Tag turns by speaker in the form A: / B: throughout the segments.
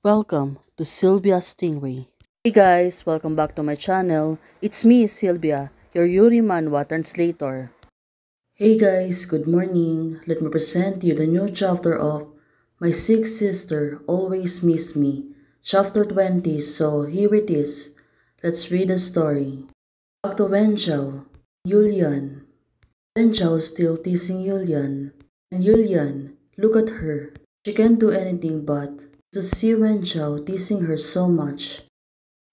A: Welcome to Sylvia Stingray. Hey guys, welcome back to my channel. It's me, Sylvia, your Yuri Manhwa translator. Hey guys, good morning. Let me present you the new chapter of My Sick Sister Always Miss Me, chapter 20. So here it is. Let's read the story. Back to Wenchao. Yulian. Wenchao is still teasing Yulian. And Yulian, look at her. She can't do anything but to see Wenchao teasing her so much.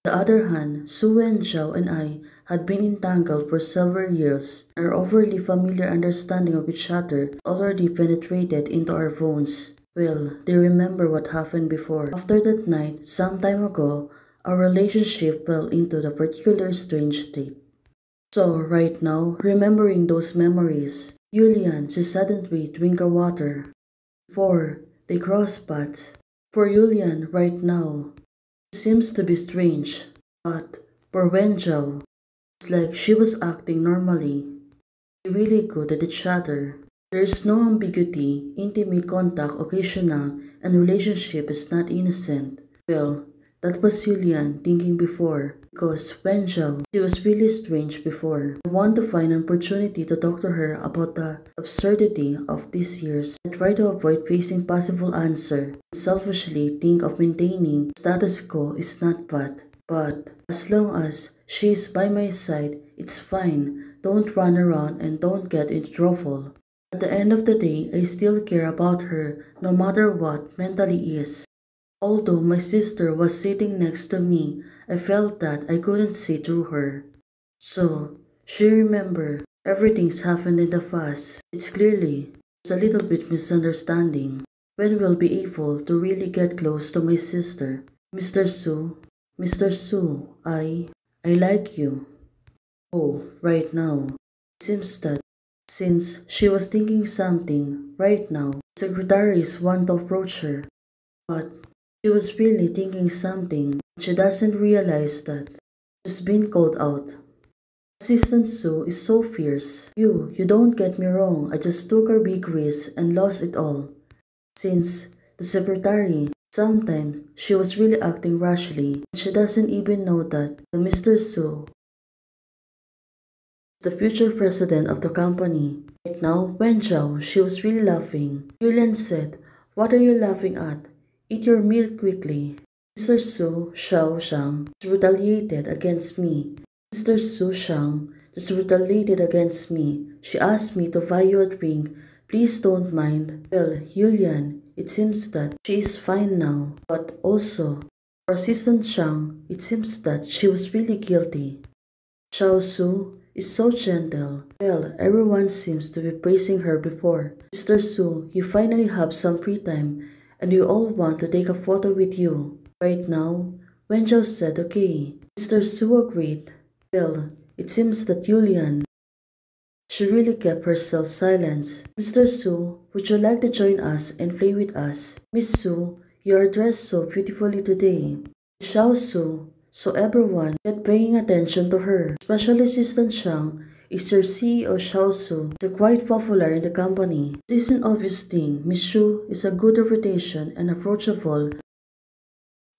A: On the other hand, Su Wenchao and I had been entangled for several years, and our overly familiar understanding of each other already penetrated into our bones. Well, they remember what happened before. After that night, some time ago, our relationship fell into the particular strange state. So, right now, remembering those memories, Yulian, she suddenly drink her water. Before, they cross paths. For Yulian, right now, it seems to be strange, but for Wenjiao, it's like she was acting normally. They're really good at each other. There is no ambiguity, intimate contact occasional, and relationship is not innocent. Well, that was Yulian thinking before, because Wenjiao, she was really strange before. I want to find an opportunity to talk to her about the absurdity of these years. I try to avoid facing possible answer, and selfishly think of maintaining status quo is not bad. But as long as she is by my side, it's fine. Don't run around and don't get into trouble. At the end of the day, I still care about her, no matter what mentally is. Although my sister was sitting next to me, I felt that I couldn't see through her. So, she remember, everything's happened in the past. It's clearly, there's a little bit misunderstanding. When we'll be able to really get close to my sister? Mr. Su, Mr. Su, I like you. Oh, right now. It seems that since she was thinking something, right now, secretaries want to approach her. But she was really thinking something. She doesn't realize that she's been called out. Assistant Sue is so fierce. You don't get me wrong. I just took a big risk and lost it all. Since the secretary, sometimes she was really acting rashly. She doesn't even know that the Mr. Sue is the future president of the company. Right now, Wen Zhao, she was really laughing. Yulian said, "What are you laughing at? Eat your meal quickly." Mr. Su Xiaoshang just retaliated against me. Mr. Su Shang just retaliated against me. She asked me to buy you a drink. Please don't mind. Well, Yulian, it seems that she is fine now. But also, for Assistant Shang, it seems that she was really guilty. Xiao Su is so gentle. Well, everyone seems to be praising her before. Mr. Su, you finally have some free time and we all want to take a photo with you. Right now, Wenjiao said okay. Mr. Su agreed. Well, it seems that Yulian, she really kept herself silent. Mr. Su, would you like to join us and play with us? Miss Su, you are dressed so beautifully today. Xiao Su, so everyone kept paying attention to her. Special Assistant Shang is your CEO Xiao Su, is quite popular in the company. This is an obvious thing. Miss Shu is a good reputation and approachable.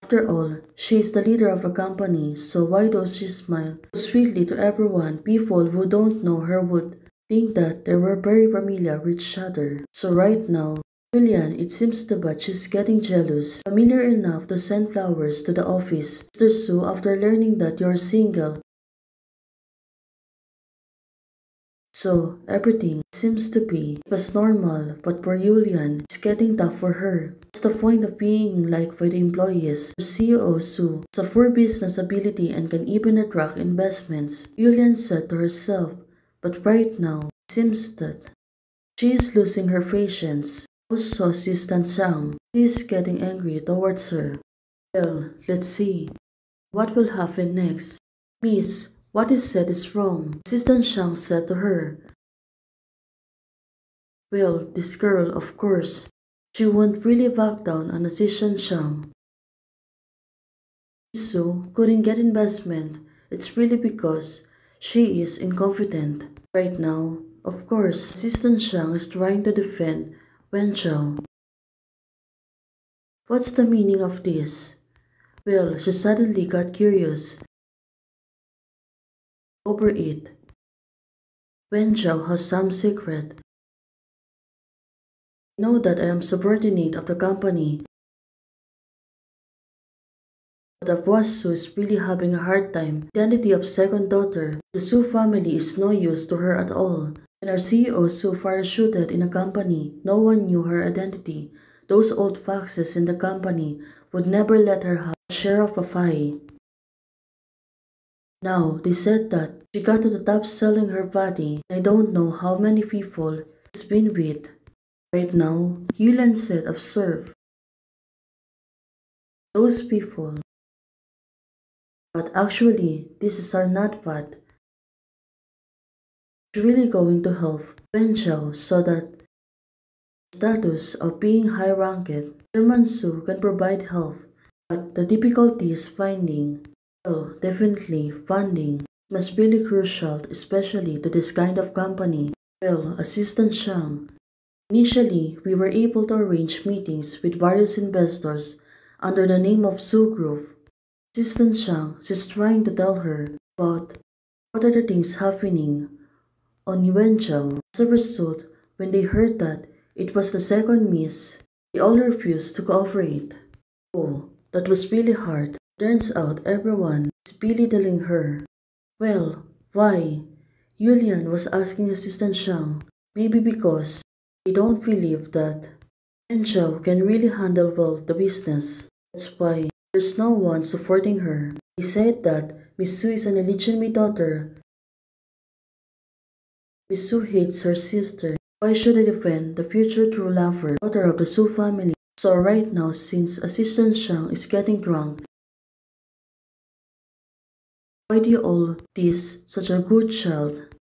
A: After all, she is the leader of the company, so why does she smile so sweetly to everyone? People who don't know her would think that they were very familiar with each other. So right now, Julian, it seems to but she's getting jealous. Familiar enough to send flowers to the office. Mr. Su, after learning that you're single, so everything seems to be was normal, but for Yulian, it's getting tough for her. What's the point of being liked by the employees? Her CEO Su has a poor business ability and can even attract investments, Yulian said to herself. But right now, it seems that she is losing her patience. Also, Assistant Zhang is getting angry towards her. Well, let's see. What will happen next? Miss, what is said is wrong, Assistant Shang said to her. Well, this girl, of course, she won't really back down on Assistant Shang. Su couldn't get investment. It's really because she is incompetent. Right now, of course, Assistant Shang is trying to defend Wen Zhao. What's the meaning of this? Well, she suddenly got curious over it. Wen Zhao has some secret. I know that I am subordinate of the company, but if was Su is really having a hard time, the identity of second daughter, the Su family is no use to her at all. When our CEO Su parachuted in a company, no one knew her identity. Those old foxes in the company would never let her have a share of a pie. Now, they said that she got to the top selling her body, and I don't know how many people she's been with. Right now, Yulian said observe those people. But actually, these are not bad. It's really going to help Wen Zhao so that the status of being high-ranked, Chairman Su can provide help. But the difficulty is finding, well, definitely funding, must be really crucial, especially to this kind of company. Well, Assistant Shang, initially we were able to arrange meetings with various investors under the name of Su Group. Assistant Shang is trying to tell her about what are the things happening on Yuanzhou. As a result, when they heard that it was the second miss, they all refused to cooperate. Oh, that was really hard. Turns out everyone is belittling her. Well, why? Yulian was asking Assistant Shang. Maybe because they don't believe that Yuanzhou can really handle well the business. That's why there's no one supporting her. He said that Miss Su is an illegitimate daughter. Miss Su hates her sister. Why should I defend the future true lover, daughter of the Su family? So right now, since Assistant Shang is getting drunk, why do you all tease such a good child?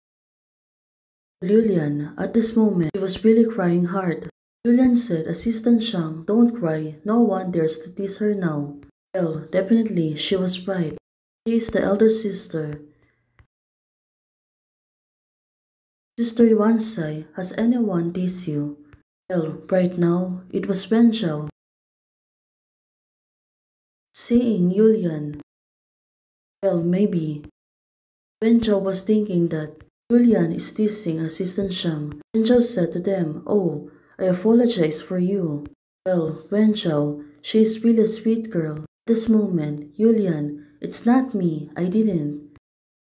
A: Lilian, at this moment, she was really crying hard. Lilian said, Assistant Shang, don't cry. No one dares to tease her now. Well, definitely, she was right. She is the elder sister. Sister Yuansai, has anyone teased you? Well, right now, it was Wen Zhao. Seeing Yulian. Well, maybe. Wen Zhao was thinking that Yulian is teasing Assistant Shang. Wen Zhao said to them, oh, I apologize for you. Well, Wen Zhao, she is really a sweet girl. This moment, Yulian, it's not me, I didn't.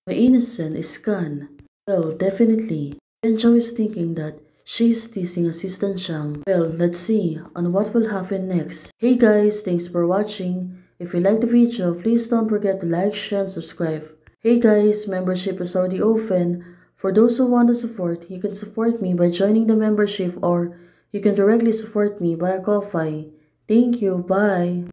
A: My innocence is gone. Well, definitely. Wen Zhao is thinking that she is teasing Assistant Shang. Well, let's see on what will happen next. Hey guys, thanks for watching. If you liked the video, please don't forget to like, share, and subscribe. Hey guys, membership is already open. For those who want to support, you can support me by joining the membership or you can directly support me via Ko-Fi. Thank you, bye.